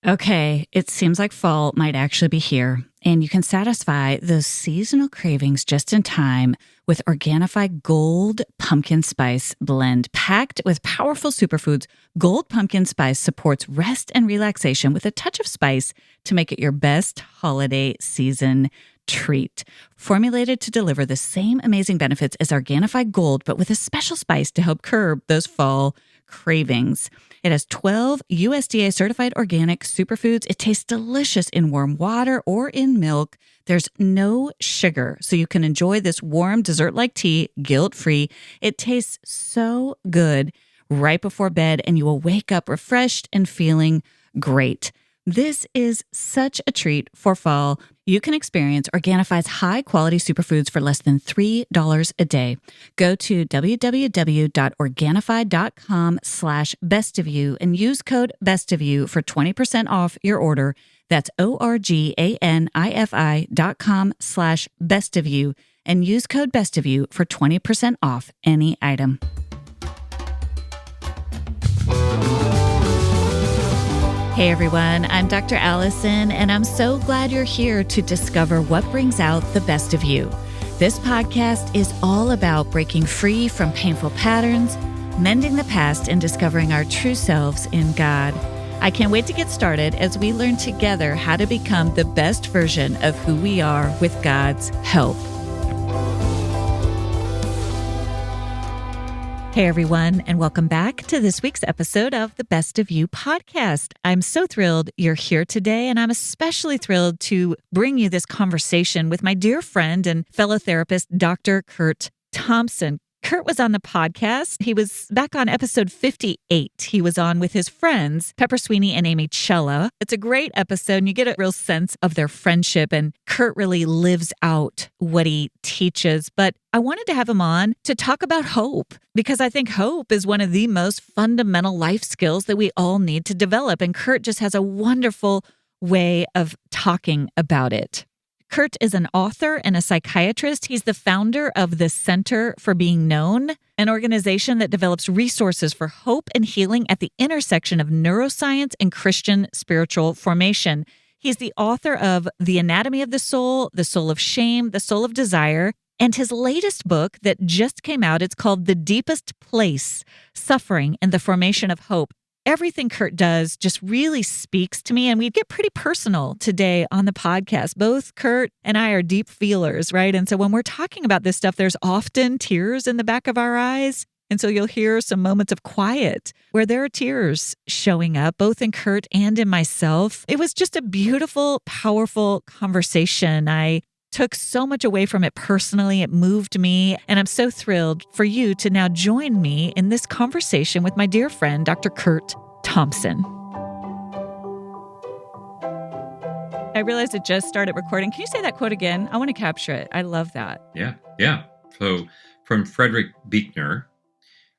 Okay, it seems like fall might actually be here, and you can satisfy those seasonal cravings just in time with Organifi Gold Pumpkin Spice Blend. Packed with powerful superfoods, Gold Pumpkin Spice supports rest and relaxation with a touch of spice to make it your best holiday season treat. Formulated to deliver the same amazing benefits as Organifi Gold, but with a special spice to help curb those fall cravings. It has 12 USDA certified organic superfoods. It tastes delicious in warm water or in milk. There's no sugar, so you can enjoy this warm dessert-like tea guilt-free. It tastes so good right before bed, and you will wake up refreshed and feeling great. This is such a treat for fall. You can experience Organifi's high-quality superfoods for less than $3 a day. Go to www.organifi.com/bestofyou and use code bestofyou for 20% off your order. That's ORGANIFI.com/bestofyou and use code bestofyou for 20% off any item. Hey everyone, I'm Dr. Allison, and I'm so glad you're here to discover what brings out the best of you. This podcast is all about breaking free from painful patterns, mending the past, and discovering our true selves in God. I can't wait to get started as we learn together how to become the best version of who we are with God's help. Hey everyone, and welcome back to this week's episode of the Best of You podcast. I'm so thrilled you're here today, and I'm especially thrilled to bring you this conversation with my dear friend and fellow therapist, Dr. Curt Thompson. Curt was on the podcast. He was back on episode 58. He was on with his friends, Pepper Sweeney and Amy Chella. It's a great episode, and you get a real sense of their friendship, and Curt really lives out what he teaches. But I wanted to have him on to talk about hope, because I think hope is one of the most fundamental life skills that we all need to develop, and Curt just has a wonderful way of talking about it. Curt is an author and a psychiatrist. He's the founder of the Center for Being Known, an organization that develops resources for hope and healing at the intersection of neuroscience and Christian spiritual formation. He's the author of The Anatomy of the Soul of Shame, The Soul of Desire, and his latest book that just came out, it's called The Deepest Place, Suffering and the Formation of Hope. Everything Curt does just really speaks to me, and we get pretty personal today on the podcast. Both Curt and I are deep feelers, right? And so when we're talking about this stuff, there's often tears in the back of our eyes. And so you'll hear some moments of quiet where there are tears showing up, both in Curt and in myself. It was just a beautiful, powerful conversation. I took so much away from it personally. It moved me. And I'm so thrilled for you to now join me in this conversation with my dear friend, Dr. Curt Thompson. I realized it just started recording. Can you say that quote again? I want to capture it. I love that. Yeah. So from Frederick Buechner,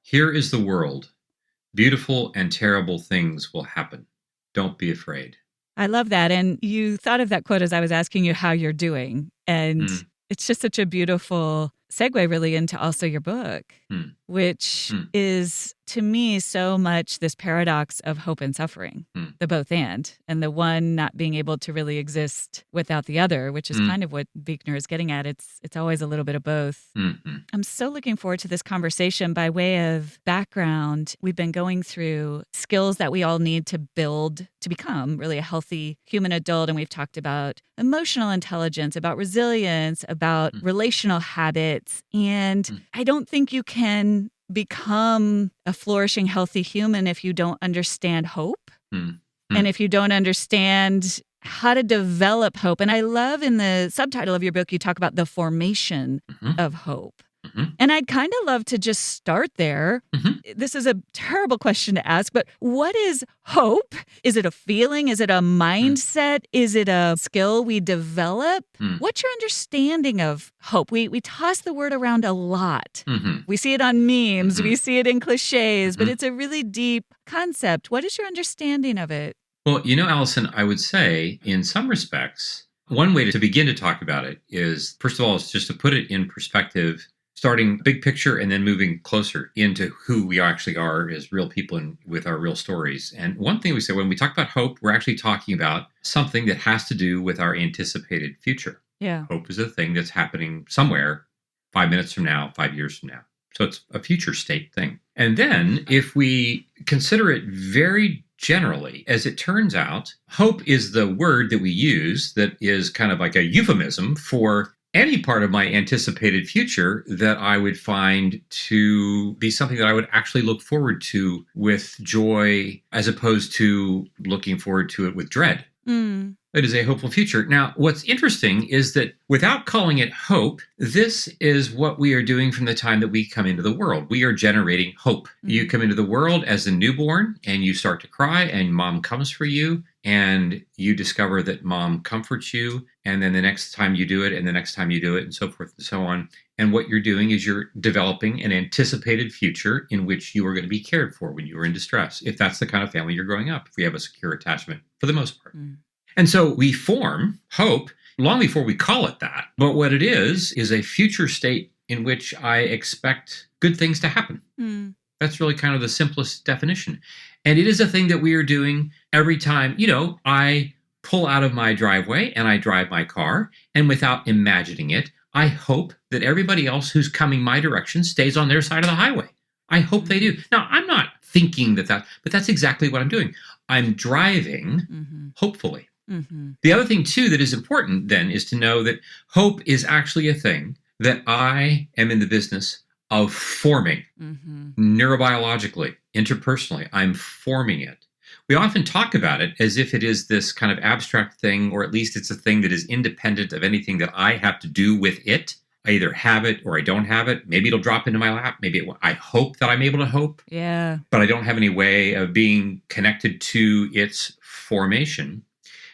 here is the world. Beautiful and terrible things will happen. Don't be afraid. I love that. And you thought of that quote as I was asking you how you're doing. And it's just such a beautiful segue really into also your book, which is to me so much this paradox of hope and suffering, the both and the one not being able to really exist without the other, which is kind of what Buechner is getting at. It's always a little bit of both. I'm so looking forward to this conversation. By way of background, we've been going through skills that we all need to build to become really a healthy human adult. And we've talked about emotional intelligence, about resilience, about relational habits. And I don't think you can become a flourishing, healthy human if you don't understand hope and if you don't understand how to develop hope. And I love in the subtitle of your book, you talk about the formation of hope. And I'd kind of love to just start there. This is a terrible question to ask, but what is hope? Is it a feeling? Is it a mindset? Is it a skill we develop? What's your understanding of hope? We toss the word around a lot. We see it on memes. We see it in cliches, but it's a really deep concept. What is your understanding of it? Well, Allison, I would say in some respects, one way to begin to talk about it is, first of all, is just to put it in perspective starting big picture and then moving closer into who we actually are as real people and with our real stories. And one thing we say when we talk about hope, we're actually talking about something that has to do with our anticipated future. Yeah. Hope is a thing that's happening somewhere 5 minutes from now, 5 years from now. So it's a future state thing. And then if we consider it very generally, as it turns out, hope is the word that we use that is kind of like a euphemism for any part of my anticipated future that I would find to be something that I would actually look forward to with joy, as opposed to looking forward to it with dread. It is a hopeful future. Now, what's interesting is that without calling it hope, this is what we are doing from the time that we come into the world. We are generating hope. You come into the world as a newborn and you start to cry and mom comes for you and you discover that mom comforts you. And then the next time you do it and the next time you do it and so forth and so on. And what you're doing is you're developing an anticipated future in which you are going to be cared for when you are in distress, if that's the kind of family you're growing up, if we have a secure attachment for the most part. And so we form hope long before we call it that. But what it is a future state in which I expect good things to happen. That's really kind of the simplest definition. And it is a thing that we are doing every time, I pull out of my driveway and I drive my car. And without imagining it, I hope that everybody else who's coming my direction stays on their side of the highway. I hope they do. Now, I'm not thinking but that's exactly what I'm doing. I'm driving, hopefully. The other thing, too, that is important then is to know that hope is actually a thing that I am in the business of forming neurobiologically, interpersonally. I'm forming it. We often talk about it as if it is this kind of abstract thing, or at least it's a thing that is independent of anything that I have to do with it. I either have it or I don't have it. Maybe it'll drop into my lap. Maybe I hope that I'm able to hope. Yeah. But I don't have any way of being connected to its formation.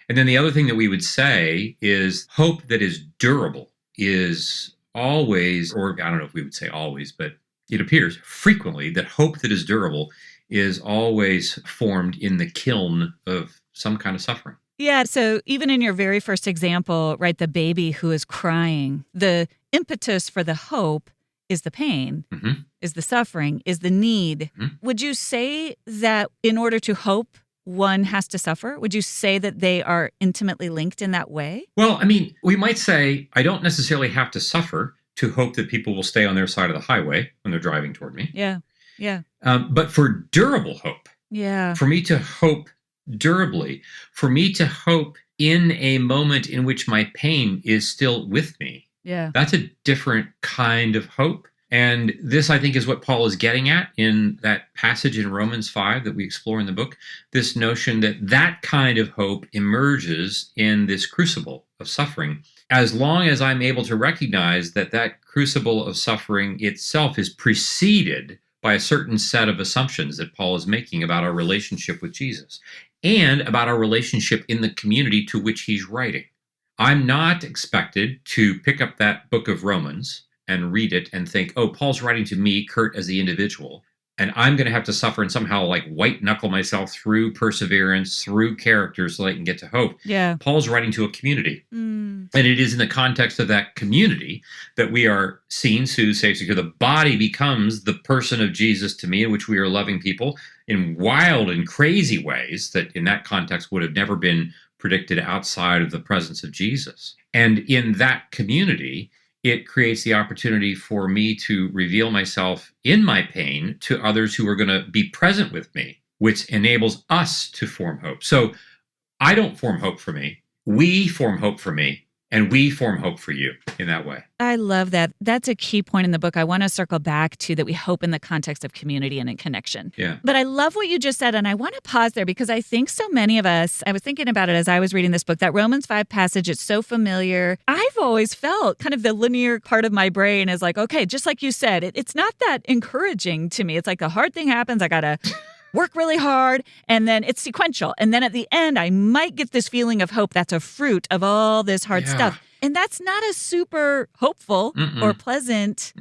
And then the other thing that we would say is hope that is durable is always, or I don't know if we would say always, but it appears frequently that hope that is durable is always formed in the kiln of some kind of suffering. Yeah. So even in your very first example, right, the baby who is crying, the impetus for the hope is the pain, is the suffering, is the need. Would you say that in order to hope, one has to suffer? Would you say that they are intimately linked in that way? Well, I mean, we might say I don't necessarily have to suffer to hope that people will stay on their side of the highway when they're driving toward me. Yeah. Yeah. But for durable hope, yeah, for me to hope durably, for me to hope in a moment in which my pain is still with me, that's a different kind of hope. And this, I think, is what Paul is getting at in that passage in Romans 5 that we explore in the book, this notion that that kind of hope emerges in this crucible of suffering, as long as I'm able to recognize that that crucible of suffering itself is preceded by a certain set of assumptions that Paul is making about our relationship with Jesus and about our relationship in the community to which he's writing. I'm not expected to pick up that book of Romans and read it and think, oh, Paul's writing to me, Curt, as the individual, and I'm going to have to suffer and somehow like white knuckle myself through perseverance, through characters so I can get to hope. Yeah. Paul's writing to a community. And it is in the context of that community that we are seen, soothed, safe, secure. The body becomes the person of Jesus to me, in which we are loving people in wild and crazy ways that in that context would have never been predicted outside of the presence of Jesus. And in that community, it creates the opportunity for me to reveal myself in my pain to others who are going to be present with me, which enables us to form hope. So I don't form hope for me. We form hope for me, and we form hope for you in that way. I love that. That's a key point in the book. I want to circle back to that we hope in the context of community and in connection. Yeah. But I love what you just said, and I want to pause there because I think so many of us, I was thinking about it as I was reading this book, that Romans 5 passage, it's so familiar. I've always felt kind of the linear part of my brain is like, okay, just like you said, it's not that encouraging to me. It's like the hard thing happens, I got to work really hard, and then it's sequential. And then at the end, I might get this feeling of hope that's a fruit of all this hard stuff. And that's not a super hopeful or pleasant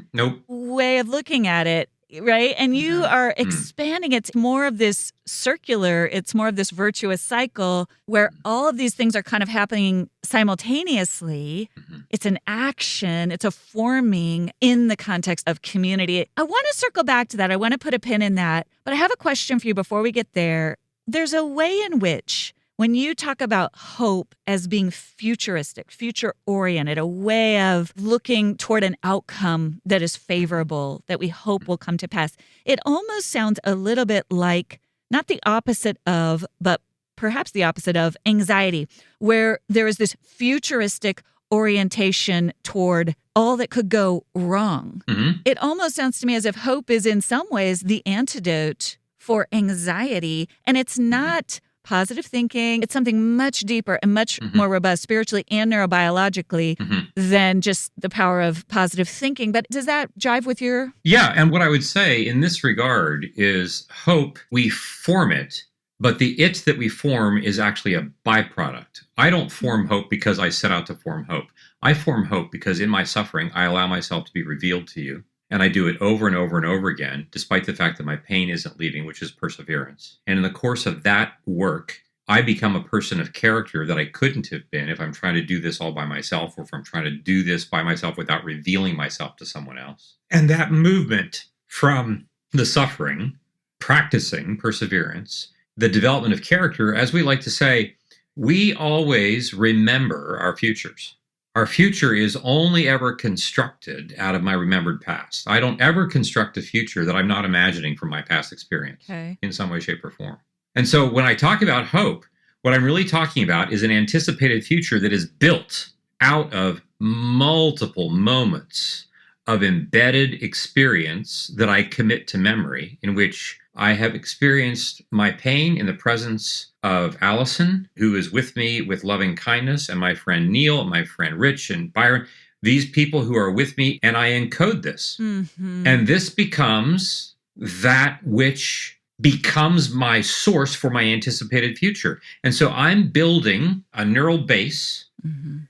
way of looking at it. right? And you are expanding. It's more of this circular, it's more of this virtuous cycle where all of these things are kind of happening simultaneously. It's an action, it's a forming in the context of community. I want to circle back to that. I want to put a pin in that. But I have a question for you before we get there. There's a way in which when you talk about hope as being futuristic, future-oriented, a way of looking toward an outcome that is favorable, that we hope will come to pass, it almost sounds a little bit like, not the opposite of, but perhaps the opposite of anxiety, where there is this futuristic orientation toward all that could go wrong. It almost sounds to me as if hope is in some ways the antidote for anxiety, and it's not positive thinking. It's something much deeper and much more robust spiritually and neurobiologically than just the power of positive thinking. But does that jive with your? Yeah. And what I would say in this regard is hope, we form it, but the it that we form is actually a byproduct. I don't form hope because I set out to form hope. I form hope because in my suffering, I allow myself to be revealed to you. And I do it over and over and over again, despite the fact that my pain isn't leaving, which is perseverance. And in the course of that work, I become a person of character that I couldn't have been if I'm trying to do this all by myself, or if I'm trying to do this by myself without revealing myself to someone else. And that movement from the suffering, practicing perseverance, the development of character, as we like to say, we always remember our futures. Our future is only ever constructed out of my remembered past. I don't ever construct a future that I'm not imagining from my past experience in some way, shape, or form. And so when I talk about hope, what I'm really talking about is an anticipated future that is built out of multiple moments of embedded experience that I commit to memory, in which I have experienced my pain in the presence of Allison, who is with me with loving kindness, and my friend Neil, and my friend Rich, and Byron, these people who are with me, and I encode this. And this becomes that which becomes my source for my anticipated future. And so I'm building a neural base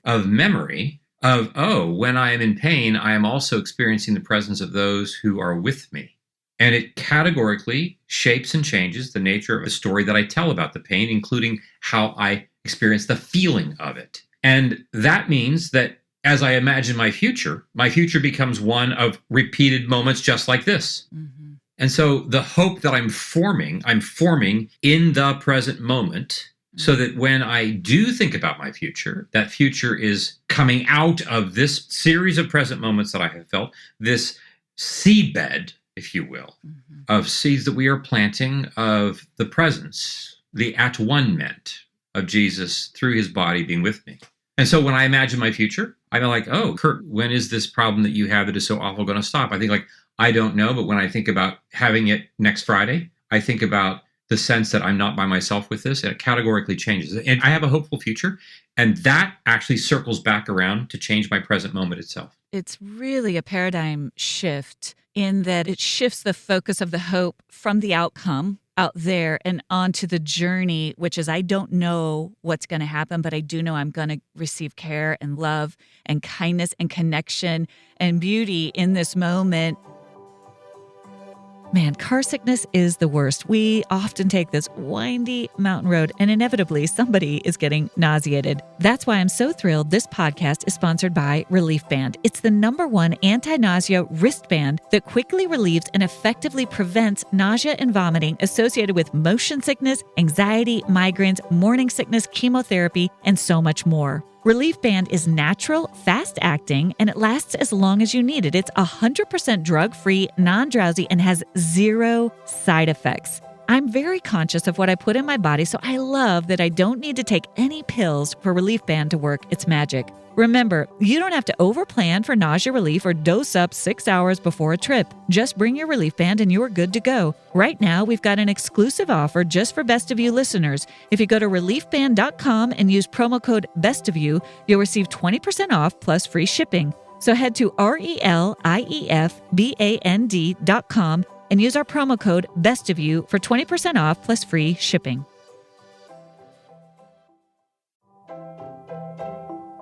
of memory of, oh, when I am in pain, I am also experiencing the presence of those who are with me. And it categorically shapes and changes the nature of a story that I tell about the pain, including how I experience the feeling of it. And that means that as I imagine my future becomes one of repeated moments just like this. And so the hope that I'm forming in the present moment, so that when I do think about my future, that future is coming out of this series of present moments that I have felt, this seedbed, if you will, of seeds that we are planting of the presence, the at-one-ment of Jesus through his body being with me. And so when I imagine my future, I'm like, oh, Curt, when is this problem that you have that is so awful going to stop? I think I don't know, but when I think about having it next Friday, I think about the sense that I'm not by myself with this, and it categorically changes. And I have a hopeful future, and that actually circles back around to change my present moment itself. It's really a paradigm shift in that it shifts the focus of the hope from the outcome out there and onto the journey, which is I don't know what's going to happen, but I do know I'm going to receive care and love and kindness and connection and beauty in this moment. Man, car sickness is the worst. We often take this windy mountain road and inevitably somebody is getting nauseated. That's why I'm so thrilled this podcast is sponsored by Relief Band. It's the #1 anti-nausea wristband that quickly relieves and effectively prevents nausea and vomiting associated with motion sickness, anxiety, migraines, morning sickness, chemotherapy, and so much more. Relief Band is natural, fast-acting, and it lasts as long as you need it. It's 100% drug-free, non-drowsy, and has 0 side effects. I'm very conscious of what I put in my body, so I love that I don't need to take any pills for Relief Band to work its magic. Remember, you don't have to overplan for nausea relief or dose up 6 hours before a trip. Just bring your Relief Band and you are good to go. Right now, we've got an exclusive offer just for Best of You listeners. If you go to reliefband.com and use promo code BESTOFYOU, you'll receive 20% off plus free shipping. So head to reliefband.com and use our promo code BESTOFYOU for 20% off plus free shipping.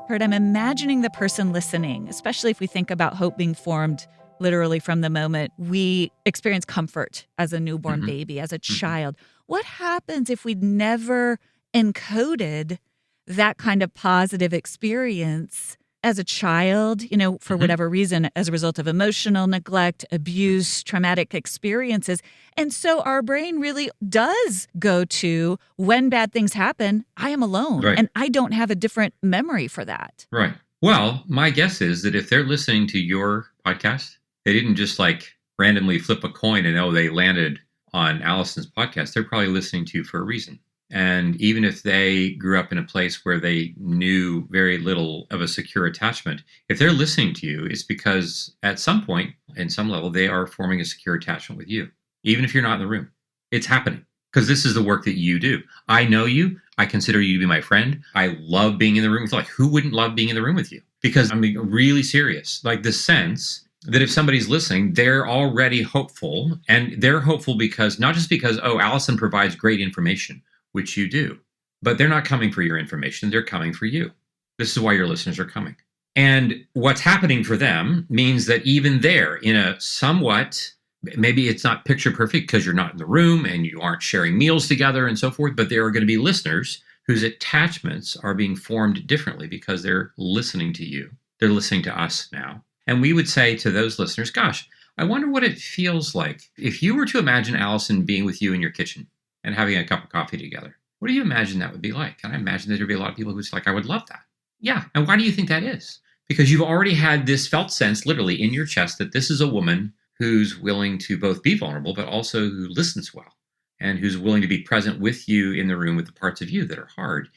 Curt, I'm imagining the person listening, especially if we think about hope being formed literally from the moment we experience comfort as a newborn Mhm. baby, as a Mhm. child. What happens if we'd never encoded that kind of positive experience as a child, for Mhm. whatever reason, as a result of emotional neglect, abuse, traumatic experiences? And so our brain really does go to, when bad things happen, I am alone Right. and I don't have a different memory for that. Right. Well, my guess is that if they're listening to your podcast, they didn't just like randomly flip a coin and they landed on Allison's podcast. They're probably listening to you for a reason. And even if they grew up in a place where they knew very little of a secure attachment, if they're listening to you, it's because at some point, in some level, they are forming a secure attachment with you, even if you're not in the room. It's happening because this is the work that you do. I know you. I consider you to be my friend. I love being in the room with you. Like, who wouldn't love being in the room with you? Because I'm being really serious. Like, the sense that if somebody's listening, they're already hopeful. And they're hopeful because, not just because, Allison provides great information, which you do, but they're not coming for your information. They're coming for you. This is why your listeners are coming. And what's happening for them means that even there, in a somewhat, maybe it's not picture perfect because you're not in the room and you aren't sharing meals together and so forth, but there are going to be listeners whose attachments are being formed differently because they're listening to you. They're listening to us now. And we would say to those listeners, gosh, I wonder what it feels like if you were to imagine Allison being with you in your kitchen and having a cup of coffee together. What do you imagine that would be like? And I imagine there'd be a lot of people who's like, I would love that. Yeah. And why do you think that is? Because you've already had this felt sense literally in your chest that this is a woman who's willing to both be vulnerable, but also who listens well and who's willing to be present with you in the room with the parts of you that are hard.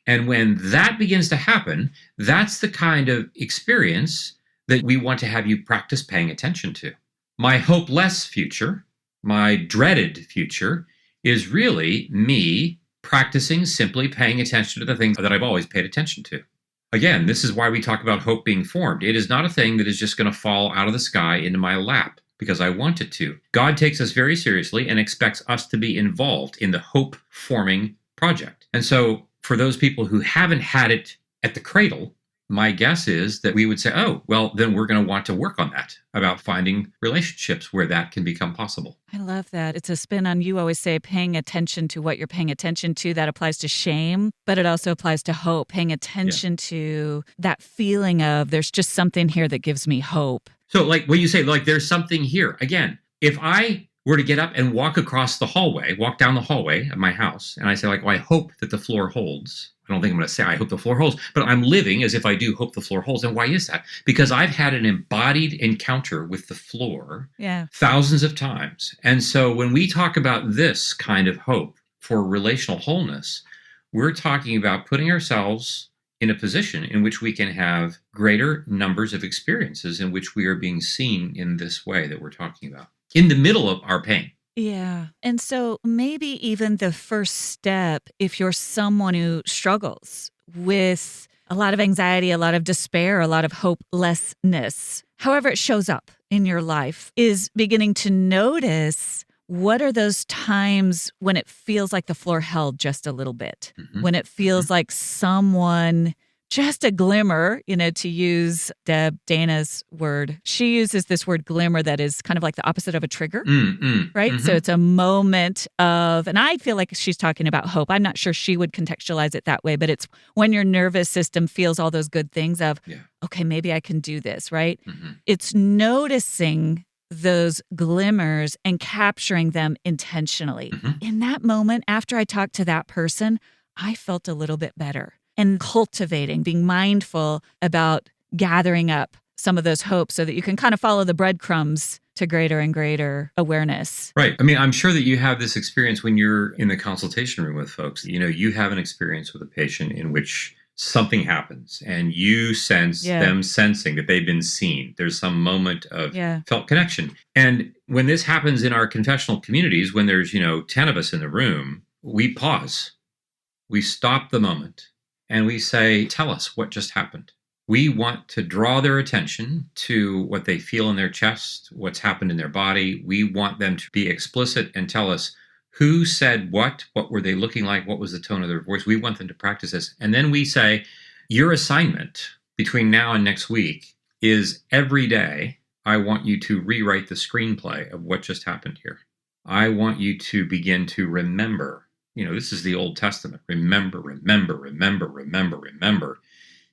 And when that begins to happen, that's the kind of experience that we want to have you practice paying attention to. My hopeless future, my dreaded future, is really me practicing simply paying attention to the things that I've always paid attention to. Again, this is why we talk about hope being formed. It is not a thing that is just going to fall out of the sky into my lap because I want it to. God takes us very seriously and expects us to be involved in the hope forming project. And so for those people who haven't had it at the cradle, my guess is that we would say, then we're going to want to work on that, about finding relationships where that can become possible. I love that. It's a spin on, you always say, paying attention to what you're paying attention to. That applies to shame, but it also applies to hope, paying attention to that feeling of there's just something here that gives me hope. So like when you say, like, there's something here, again, if I were to get up and walk down the hallway of my house, and I say, like, well, I hope that the floor holds. I don't think I'm going to say I hope the floor holds, but I'm living as if I do hope the floor holds. And why is that? Because I've had an embodied encounter with the floor thousands of times. And so when we talk about this kind of hope for relational wholeness, we're talking about putting ourselves in a position in which we can have greater numbers of experiences in which we are being seen in this way that we're talking about, in the middle of our pain. Yeah. And so maybe even the first step, if you're someone who struggles with a lot of anxiety, a lot of despair, a lot of hopelessness, however it shows up in your life, is beginning to notice what are those times when it feels like the floor held just a little bit, when it feels like someone, just a glimmer, to use Dana's word. She uses this word glimmer that is kind of like the opposite of a trigger, right? So it's a moment of, and I feel like she's talking about hope. I'm not sure she would contextualize it that way, but it's when your nervous system feels all those good things of, okay, maybe I can do this, right? It's noticing those glimmers and capturing them intentionally. In that moment, after I talked to that person, I felt a little bit better. And cultivating, being mindful about gathering up some of those hopes so that you can kind of follow the breadcrumbs to greater and greater awareness. Right. I mean, I'm sure that you have this experience when you're in the consultation room with folks. You have an experience with a patient in which something happens and you sense them sensing that they've been seen. There's some moment of felt connection. And when this happens in our confessional communities, when there's, 10 of us in the room, we pause. We stop the moment. And we say, tell us what just happened. We want to draw their attention to what they feel in their chest, what's happened in their body. We want them to be explicit and tell us who said what were they looking like, what was the tone of their voice. We want them to practice this. And then we say, your assignment between now and next week is every day I want you to rewrite the screenplay of what just happened here. I want you to begin to remember. This is the Old Testament. Remember, remember, remember, remember, remember.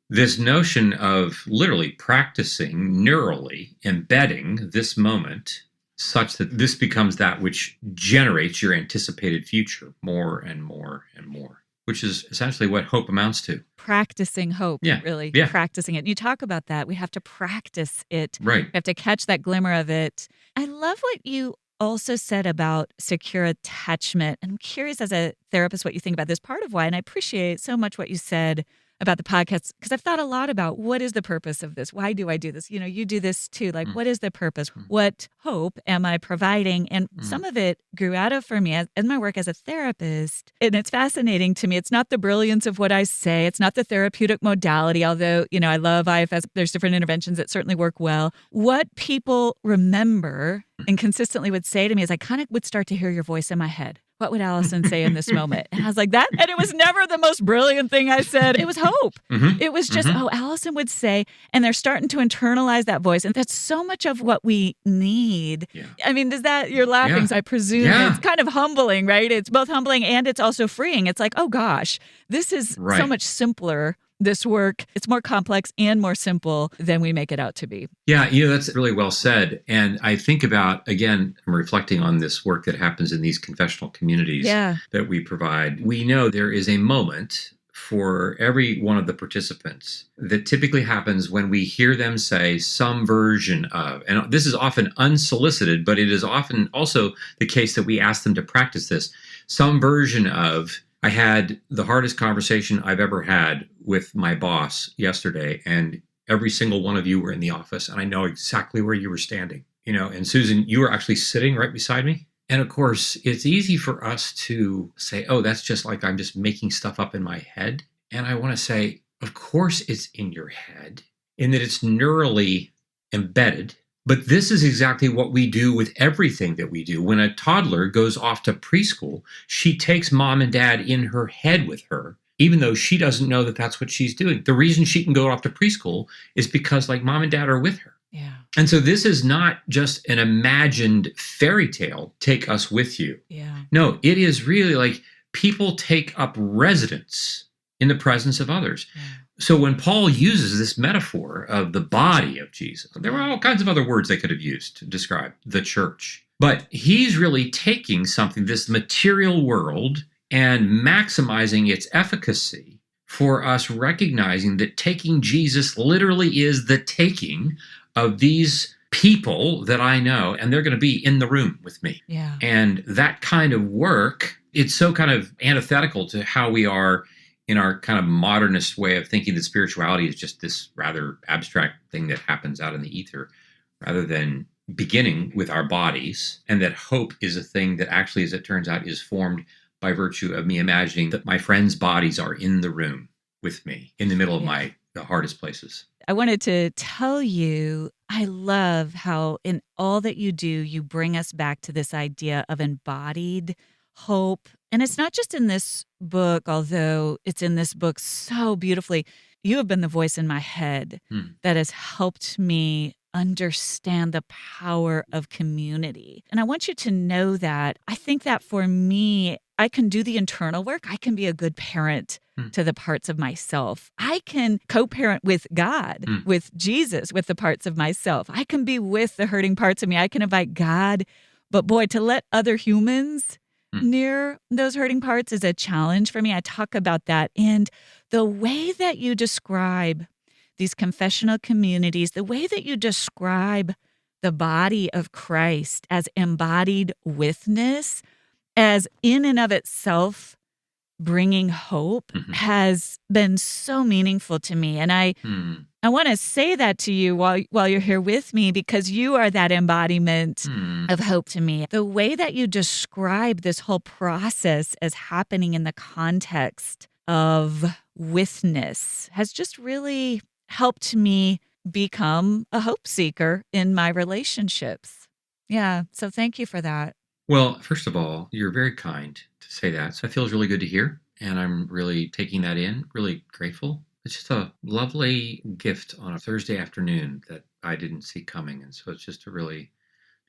This notion of literally practicing neurally, embedding this moment such that this becomes that which generates your anticipated future more and more and more, which is essentially what hope amounts to. Practicing hope, Yeah. really. Yeah. Practicing it. You talk about that. We have to practice it. Right. We have to catch that glimmer of it. I love what you also said about secure attachment. I'm curious as a therapist what you think about this. Part of why, and I appreciate so much what you said about the podcast, because I've thought a lot about what is the purpose of this? Why do I do this? You do this too. Like, what is the purpose? What hope am I providing? And some of it grew out of, for me, as my work as a therapist. And it's fascinating to me. It's not the brilliance of what I say. It's not the therapeutic modality, although, I love IFS. There's different interventions that certainly work well. What people remember and consistently would say to me is I kind of would start to hear your voice in my head. What would Allison say in this moment? And I was like, that, and it was never the most brilliant thing I said. It was hope. It was just, Allison would say, and they're starting to internalize that voice. And that's so much of what we need. Yeah. I mean, you're laughing, so I presume it's kind of humbling, right? It's both humbling and it's also freeing. It's like, oh gosh, this is so much simpler. This work, it's more complex and more simple than we make it out to be. Yeah, that's really well said. And I think about, again, I'm reflecting on this work that happens in these confessional communities that we provide. We know there is a moment for every one of the participants that typically happens when we hear them say some version of, and this is often unsolicited, but it is often also the case that we ask them to practice this, some version of, I had the hardest conversation I've ever had with my boss yesterday, and every single one of you were in the office, and I know exactly where you were standing. And Susan, you were actually sitting right beside me. And of course, it's easy for us to say, oh, that's just like I'm just making stuff up in my head. And I want to say, of course it's in your head, in that it's neurally embedded. But this is exactly what we do with everything that we do. When a toddler goes off to preschool, she takes mom and dad in her head with her, even though she doesn't know that that's what she's doing. The reason she can go off to preschool is because like mom and dad are with her. Yeah. And so this is not just an imagined fairy tale, take us with you. Yeah. No, it is really like people take up residence in the presence of others. Yeah. So when Paul uses this metaphor of the body of Jesus, there were all kinds of other words they could have used to describe the church. But he's really taking something, this material world, and maximizing its efficacy for us recognizing that taking Jesus literally is the taking of these people that I know, and they're going to be in the room with me. Yeah. And that kind of work, it's so kind of antithetical to how we are in our kind of modernist way of thinking that spirituality is just this rather abstract thing that happens out in the ether, rather than beginning with our bodies, and that hope is a thing that actually, as it turns out, is formed by virtue of me imagining that my friends' bodies are in the room with me in the middle of the hardest places. I wanted to tell you, I love how in all that you do, you bring us back to this idea of embodied hope. And it's not just in this book, although it's in this book so beautifully. You have been the voice in my head that has helped me understand the power of community. And I want you to know that I think that for me, I can do the internal work. I can be a good parent to the parts of myself. I can co-parent with God, with Jesus, with the parts of myself. I can be with the hurting parts of me. I can invite God. But boy, to let other humans near those hurting parts is a challenge for me. I talk about that. And the way that you describe these confessional communities, the way that you describe the body of Christ as embodied witness, as in and of itself bringing hope, has been so meaningful to me. And I want to say that to you while you're here with me, because you are that embodiment of hope to me. The way that you describe this whole process as happening in the context of witness has just really helped me become a hope seeker in my relationships. Yeah, so thank you for that. Well, first of all, you're very kind to say that. So it feels really good to hear. And I'm really taking that in, really grateful. It's just a lovely gift on a Thursday afternoon that I didn't see coming. And so it's really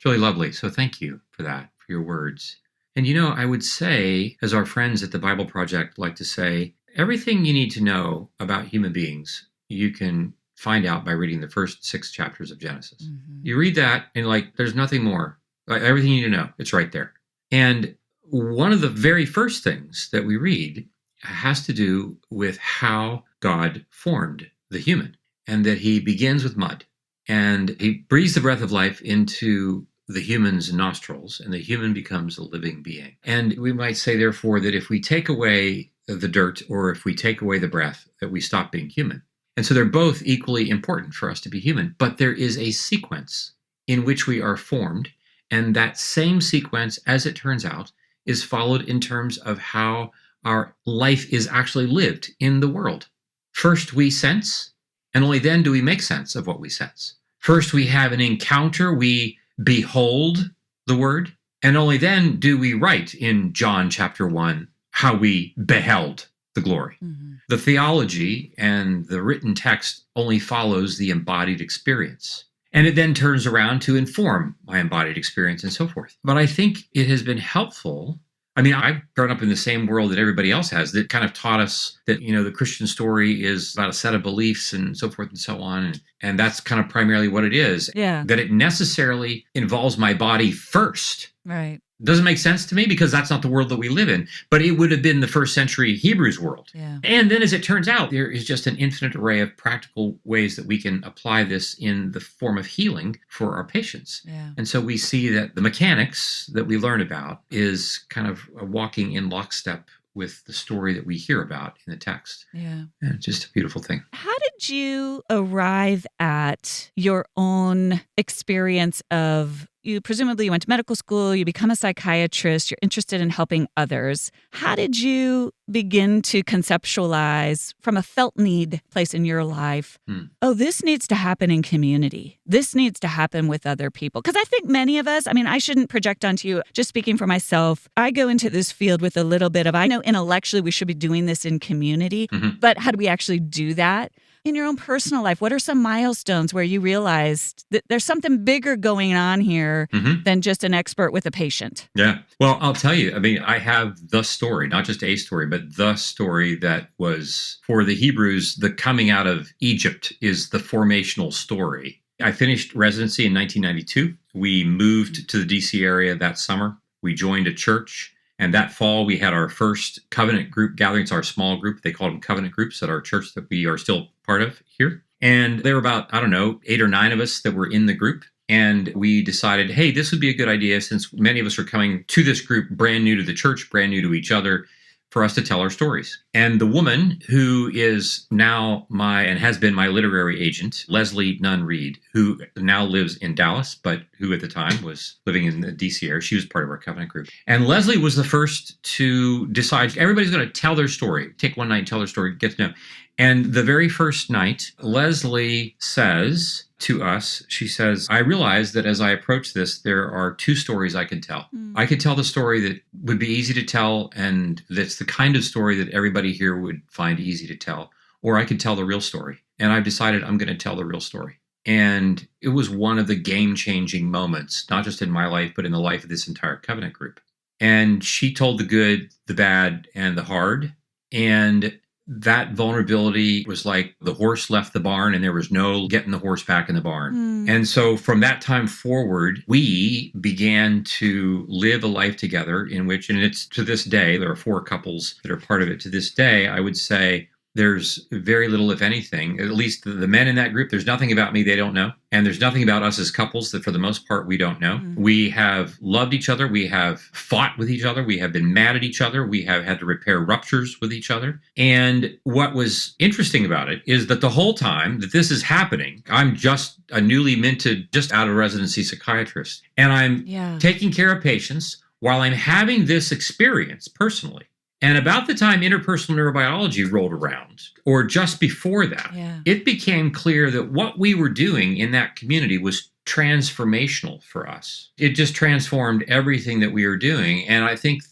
lovely. So thank you for that, for your words. And I would say, as our friends at the Bible Project like to say, everything you need to know about human beings, you can find out by reading the first 6 chapters of Genesis. Mm-hmm. You read that and there's nothing more. Everything you need to know, it's right there. And one of the very first things that we read has to do with how God formed the human, and that he begins with mud and he breathes the breath of life into the human's nostrils, and the human becomes a living being. And we might say, therefore, that if we take away the dirt or if we take away the breath, that we stop being human. And so they're both equally important for us to be human, but there is a sequence in which we are formed, and that same sequence, as it turns out, is followed in terms of how our life is actually lived in the world. First, we sense, and only then do we make sense of what we sense. First, we have an encounter, we behold the word, and only then do we write in John chapter 1 how we beheld the glory. Mm-hmm. The theology and the written text only follows the embodied experience. And it then turns around to inform my embodied experience and so forth. But I think it has been helpful. I mean, I've grown up in the same world that everybody else has, that kind of taught us that, the Christian story is about a set of beliefs and so forth and so on. And that's kind of primarily what it is. Yeah. That it necessarily involves my body first. Right. Doesn't make sense to me because that's not the world that we live in. But it would have been the first century Hebrews world. Yeah. And then as it turns out, there is just an infinite array of practical ways that we can apply this in the form of healing for our patients. Yeah. And so we see that the mechanics that we learn about is kind of walking in lockstep with the story that we hear about in the text. Yeah. And it's just a beautiful thing. How did you arrive at your own experience of, you presumably went to medical school, you become a psychiatrist, you're interested in helping others. How did you begin to conceptualize from a felt need place in your life, oh, this needs to happen in community. This needs to happen with other people. Because I think many of us, I shouldn't project onto you, just speaking for myself, I go into this field with a little bit of, I know intellectually we should be doing this in community, but how do we actually do that? In your own personal life, what are some milestones where you realized that there's something bigger going on here than just an expert with a patient? Yeah. Well, I'll tell you, I have the story, not just a story, but the story that was for the Hebrews, the coming out of Egypt is the formational story. I finished residency in 1992. We moved to the DC area that summer. We joined a church. And that fall, we had our first covenant group gatherings, our small group. They called them covenant groups at our church that we are still part of here. And there were about, 8 or 9 of us that were in the group. And we decided, hey, this would be a good idea, since many of us are coming to this group brand new to the church, brand new to each other, for us to tell our stories. And the woman who is now and has been my literary agent, Leslie Nunn Reed, who now lives in Dallas, but who at the time was living in the DC area, she was part of our covenant group. And Leslie was the first to decide everybody's going to tell their story, take one night and tell their story, get to know. And the very first night, Leslie says to us, she says, I realize that as I approach this, there are 2 stories I can tell. I could tell the story that would be easy to tell, and that's the kind of story that everybody here would find easy to tell, or I could tell the real story. And I've decided I'm going to tell the real story. And it was one of the game-changing moments, not just in my life, but in the life of this entire covenant group. And she told the good, the bad, and the hard. And that vulnerability was like the horse left the barn and there was no getting the horse back in the barn. And so from that time forward, we began to live a life together in which, and it's to this day, there are 4 couples that are part of it. To this day, I would say there's very little, if anything, at least the men in that group, there's nothing about me they don't know. And there's nothing about us as couples that for the most part we don't know. We have loved each other. We have fought with each other. We have been mad at each other. We have had to repair ruptures with each other. And what was interesting about it is that the whole time that this is happening, I'm just a newly minted, just out of residency psychiatrist. And I'm taking care of patients while I'm having this experience personally. And about the time interpersonal neurobiology rolled around, or just before that, it became clear that what we were doing in that community was transformational for us. It just transformed everything that we were doing. And I think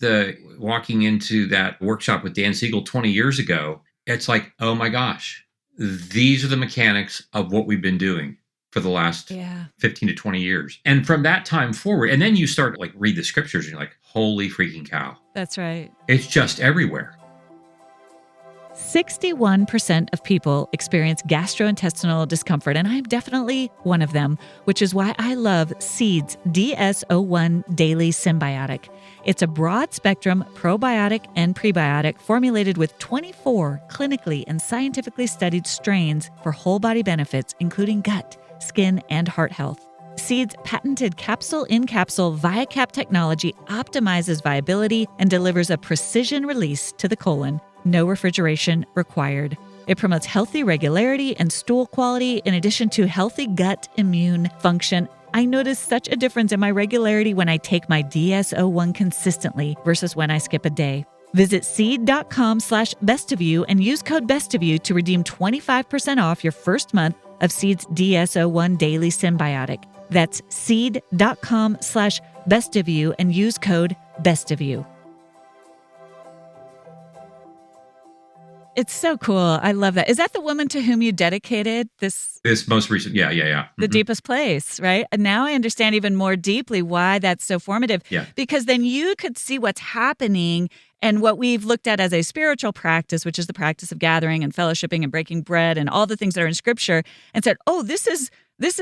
walking into that workshop with Dan Siegel 20 years ago, it's like, oh my gosh, these are the mechanics of what we've been doing. for the last 15 to 20 years. And from that time forward, and then you start like read the scriptures and you're like, holy freaking cow. That's right. It's just everywhere. 61% of people experience gastrointestinal discomfort, and I'm definitely one of them, which is why I love Seed's DS-01 Daily Symbiotic. It's a broad-spectrum probiotic and prebiotic formulated with 24 clinically and scientifically studied strains for whole-body benefits, including gut, skin, and heart health. Seed's patented capsule-in-capsule ViaCap technology optimizes viability and delivers a precision release to the colon. No refrigeration required. It promotes healthy regularity and stool quality in addition to healthy gut immune function. I notice such a difference in my regularity when I take my DS-01 consistently versus when I skip a day. Visit seed.com/bestofyou and use code bestofyou to redeem 25% off your first month of Seed's DS-01 Daily Symbiotic. That's seed.com/bestofyou and use code bestofyou. It's so cool. I love that. Is that the woman to whom you dedicated this most recent? Yeah. Mm-hmm. The deepest place, right? And now I understand even more deeply why that's so formative. Yeah. Because then you could see what's happening and what we've looked at as a spiritual practice, which is the practice of gathering and fellowshipping and breaking bread and all the things that are in Scripture, and said, oh, this is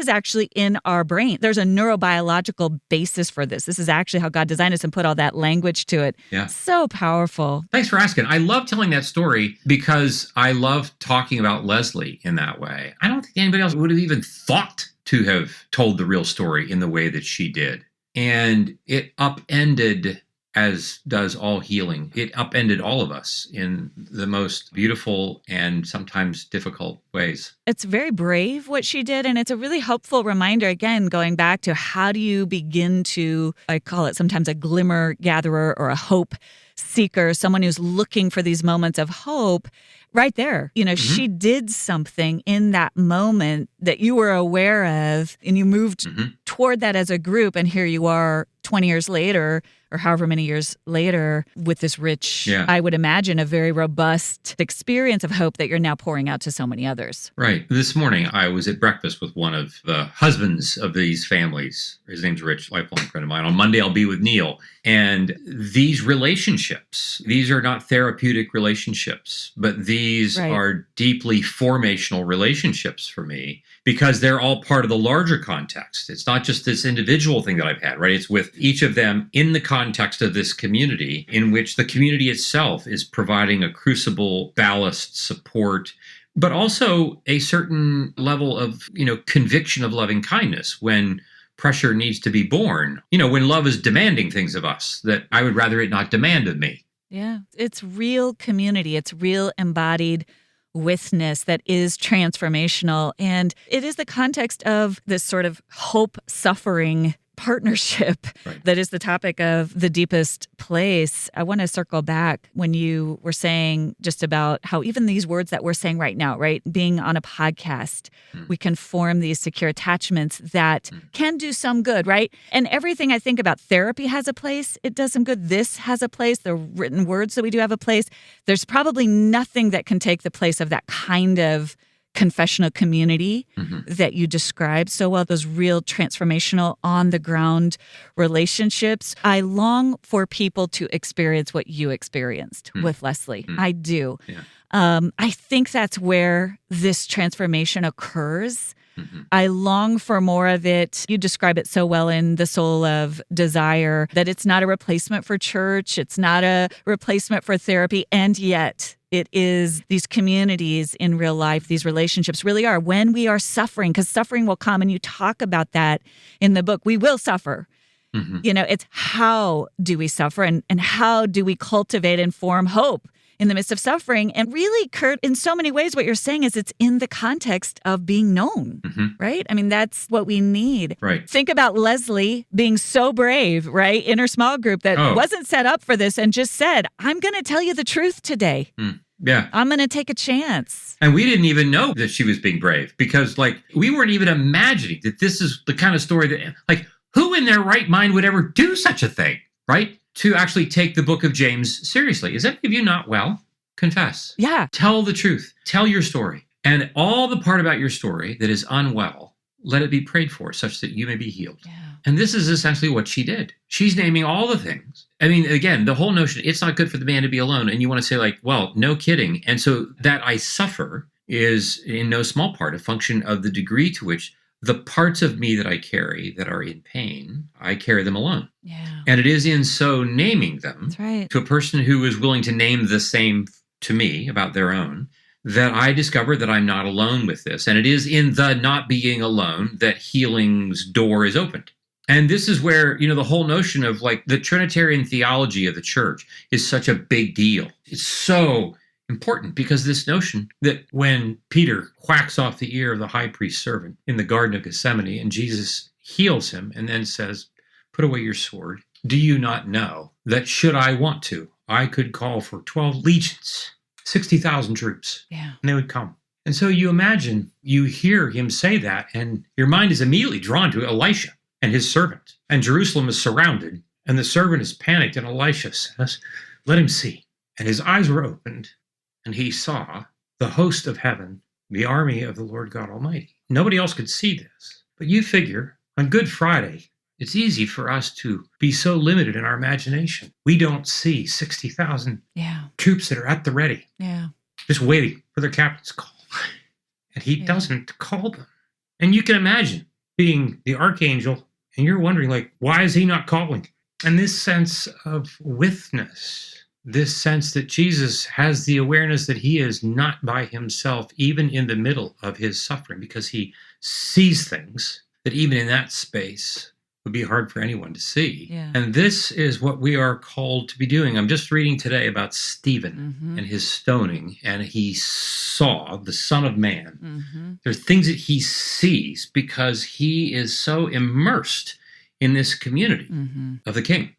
actually in our brain. There's a neurobiological basis for this. This is actually how God designed us and put all that language to it. Yeah. So powerful. Thanks for asking. I love telling that story because I love talking about Leslie in that way. I don't think anybody else would have even thought to have told the real story in the way that she did. And it upended, as does all healing, it upended all of us in the most beautiful and sometimes difficult ways. It's very brave what she did, and it's a really helpful reminder, again, going back to how do you begin to, I call it sometimes a glimmer gatherer or a hope seeker, someone who's looking for these moments of hope. Right there, she did something in that moment that you were aware of, and you moved toward that as a group, and here you are 20 years later, or however many years later, with this rich, I would imagine, a very robust experience of hope that you're now pouring out to so many others. Right. This morning, I was at breakfast with one of the husbands of these families. His name's Rich, lifelong friend of mine. On Monday, I'll be with Neil. And these relationships, these are not therapeutic relationships, but these are deeply formational relationships for me because they're all part of the larger context. It's not just this individual thing that I've had, right? It's with each of them in the context of this community in which the community itself is providing a crucible, ballast, support, but also a certain level of, conviction of loving kindness when pressure needs to be borne. When love is demanding things of us that I would rather it not demand of me. Yeah, it's real community. It's real embodied witness that is transformational. And it is the context of this sort of hope-suffering partnership that is the topic of The Deepest Place. I want to circle back when you were saying just about how even these words that we're saying right now, right? Being on a podcast, we can form these secure attachments that can do some good, right? And everything I think about therapy has a place. It does some good. This has a place. The written words that we do have a place. There's probably nothing that can take the place of that kind of confessional community that you described so well, those real transformational on-the-ground relationships. I long for people to experience what you experienced with Leslie. I do. Yeah. I think that's where this transformation occurs. I long for more of it. You describe it so well in The Soul of Desire, that it's not a replacement for church. It's not a replacement for therapy. And yet it is these communities in real life, these relationships really are. When we are suffering, because suffering will come, and you talk about that in the book, we will suffer. It's how do we suffer and how do we cultivate and form hope in the midst of suffering? And really, Curt, in so many ways, what you're saying is it's in the context of being known, right? I mean, that's what we need. Right. Think about Leslie being so brave, right? In her small group that wasn't set up for this and just said, I'm going to tell you the truth today. Yeah. I'm going to take a chance. And we didn't even know that she was being brave because, we weren't even imagining that this is the kind of story that, who in their right mind would ever do such a thing, right? To actually take the book of James seriously. Is any of you not well? Confess. Yeah. Tell the truth. Tell your story. And all the part about your story that is unwell, let it be prayed for such that you may be healed. Yeah. And this is essentially what she did. She's naming all the things. I mean, again, the whole notion, it's not good for the man to be alone. And you want to say like, well, no kidding. And so that I suffer is in no small part a function of the degree to which the parts of me that I carry that are in pain, I carry them alone. Yeah. And it is in so naming them That's right. to a person who is willing to name the same to me about their own, that I discover that I'm not alone with this. And it is in the not being alone that healing's door is opened. And this is where, the whole notion of like the Trinitarian theology of the church is such a big deal. It's so important because this notion that when Peter quacks off the ear of the high priest's servant in the Garden of Gethsemane and Jesus heals him and then says, put away your sword. Do you not know that should I want to, I could call for 12 legions, 60,000 troops, Yeah. and they would come. And so you imagine, you hear him say that and your mind is immediately drawn to Elisha and his servant. And Jerusalem is surrounded and the servant is panicked and Elisha says, let him see. And his eyes were opened and he saw the host of heaven, the army of the Lord God Almighty. Nobody else could see this. But you figure on Good Friday, it's easy for us to be so limited in our imagination. We don't see 60,000 troops that are at the ready, just waiting for their captain's call. And he doesn't call them. And you can imagine being the archangel and you're wondering, like, why is he not calling? And this sense of withness, this sense that Jesus has the awareness that he is not by himself, even in the middle of his suffering, because he sees things that even in that space would be hard for anyone to see. Yeah. And this is what we are called to be doing. I'm just reading today about Stephen and his stoning, and he saw the Son of Man. There are things that he sees because he is so immersed in this community of the King.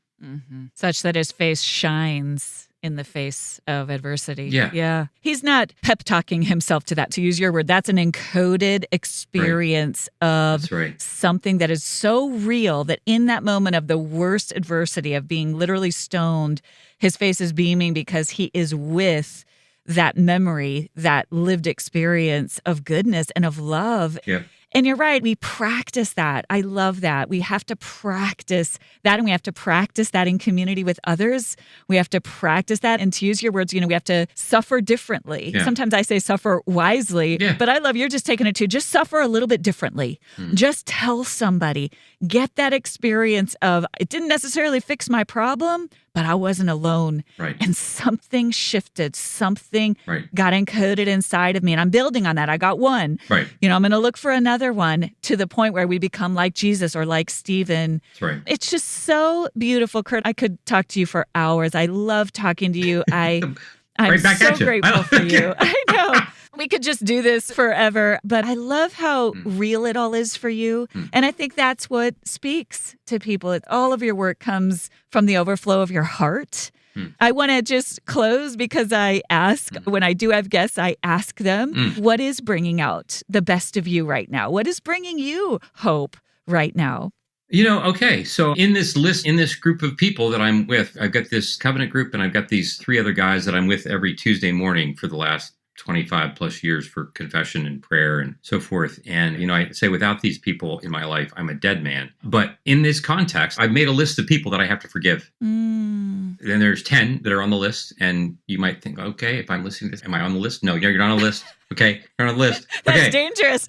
Such that his face shines in the face of adversity. Yeah. He's not pep talking himself to that, to use your word. That's an encoded experience of something that is so real that in that moment of the worst adversity of being literally stoned, his face is beaming because he is with that memory, that lived experience of goodness and of love. Yeah. And you're right, we practice that. I love that. We have to practice that, and we have to practice that in community with others. We have to practice that, and to use your words, we have to suffer differently. Yeah. Sometimes I say suffer wisely, but I love you're just taking it to just suffer a little bit differently. Just tell somebody, get that experience of, it didn't necessarily fix my problem, but I wasn't alone. And something shifted, something got encoded inside of me. And I'm building on that. I got one. I'm going to look for another one to the point where we become like Jesus or like Stephen. It's just so beautiful, Curt. I could talk to you for hours. I love talking to you. I'm so grateful for you. I know. We could just do this forever, but I love how real it all is for you. And I think that's what speaks to people. All of your work comes from the overflow of your heart. I want to just close because I ask, when I do have guests, I ask them, what is bringing out the best of you right now? What is bringing you hope right now? Okay, so in this list, in this group of people that I'm with, I've got this covenant group and I've got these 3 other guys that I'm with every Tuesday morning for the last 25 plus years for confession and prayer and so forth. And, I say without these people in my life, I'm a dead man. But in this context, I've made a list of people that I have to forgive. Then there's 10 that are on the list. And you might think, okay, if I'm listening to this, am I on the list? No, you're not on the list. Okay, you're on the list. That's dangerous.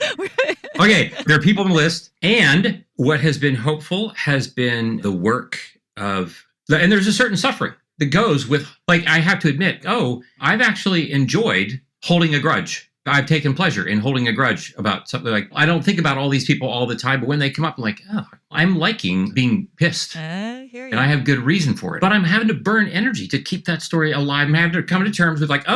Okay, there are people on the list. And what has been hopeful has been the work of, and there's a certain suffering that goes with, like, I have to admit, I've actually enjoyed holding a grudge. I've taken pleasure in holding a grudge about something. Like, I don't think about all these people all the time, but when they come up, I'm like, I'm liking being pissed. And I have good reason for it. But I'm having to burn energy to keep that story alive. I'm having to come to terms with like,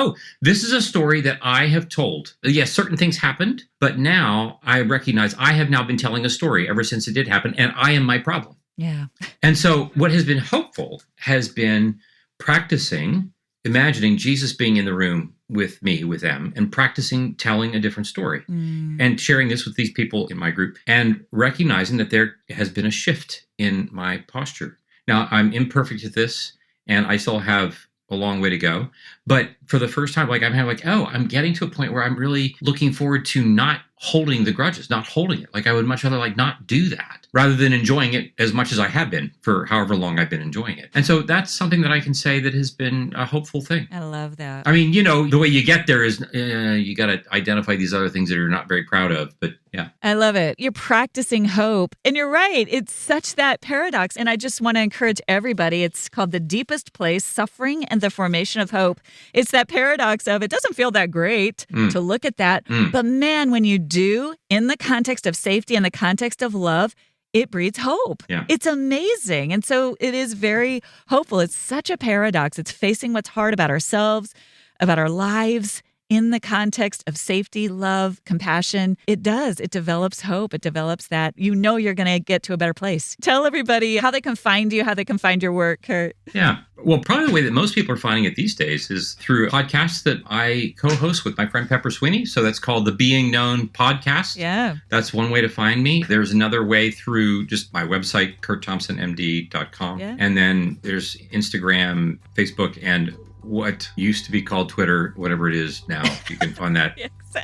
this is a story that I have told. Yes, certain things happened, but now I recognize I have now been telling a story ever since it did happen, and I am my problem. Yeah. And so what has been hopeful has been practicing, imagining Jesus being in the room with me, with them, and practicing telling a different story and sharing this with these people in my group and recognizing that there has been a shift in my posture. Now, I'm imperfect at this and I still have a long way to go. But for the first time, like I'm getting to a point where I'm really looking forward to not holding the grudges, not holding it. Like I would much rather not do that rather than enjoying it as much as I have been for however long I've been enjoying it. And so that's something that I can say that has been a hopeful thing. I love that. I mean, the way you get there is you got to identify these other things that you're not very proud of. But yeah. I love it. You're practicing hope. And you're right. It's such that paradox. And I just want to encourage everybody. It's called The Deepest Place, Suffering and the Formation of Hope. It's that paradox of it doesn't feel that great to look at that. But man, when you do, in the context of safety, in the context of love, it breeds hope. Yeah. It's amazing. And so it is very hopeful. It's such a paradox. It's facing what's hard about ourselves, about our lives, in the context of safety, love, compassion. It does. It develops hope. It develops that you're going to get to a better place. Tell everybody how they can find you, how they can find your work, Curt. Yeah. Well, probably the way that most people are finding it these days is through podcasts that I co-host with my friend Pepper Sweeney. So that's called the Being Known podcast. Yeah. That's one way to find me. There's another way through just my website, curtthompsonmd.com. Yeah. And then there's Instagram, Facebook, and what used to be called Twitter, whatever it is now. You can find that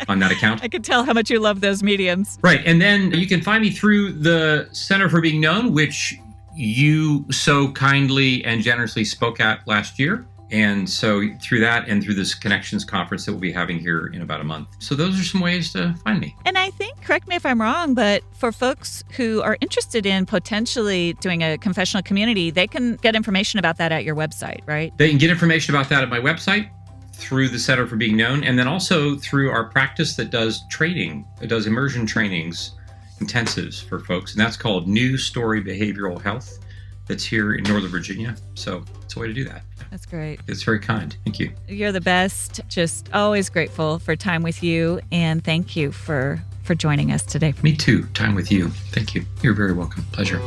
on that account. I can tell how much you love those mediums. Right. And then you can find me through the Center for Being Known, which you so kindly and generously spoke at last year. And so through that and through this Connections conference that we'll be having here in about a month. So those are some ways to find me. And I think, correct me if I'm wrong, but for folks who are interested in potentially doing a confessional community, they can get information about that at your website, right? They can get information about that at my website through the Center for Being Known, and then also through our practice that does training. It does immersion trainings, intensives for folks, and that's called New Story Behavioral Health. That's here in Northern Virginia. So it's a way to do that. That's great. It's very kind. Thank you. You're the best. Just always grateful for time with you. And thank you for joining us today. Me too. Time with you. Thank you. You're very welcome. Pleasure.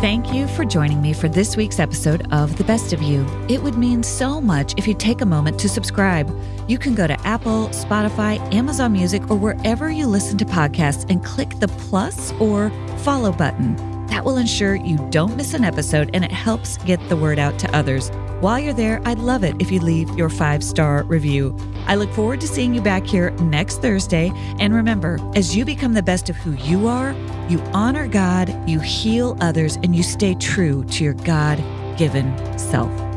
Thank you for joining me for this week's episode of The Best of You. It would mean so much if you take a moment to subscribe. You can go to Apple, Spotify, Amazon Music, or wherever you listen to podcasts and click the plus or follow button. That will ensure you don't miss an episode and it helps get the word out to others. While you're there, I'd love it if you leave your 5-star review. I look forward to seeing you back here next Thursday. And remember, as you become the best of who you are, you honor God, you heal others, and you stay true to your God-given self.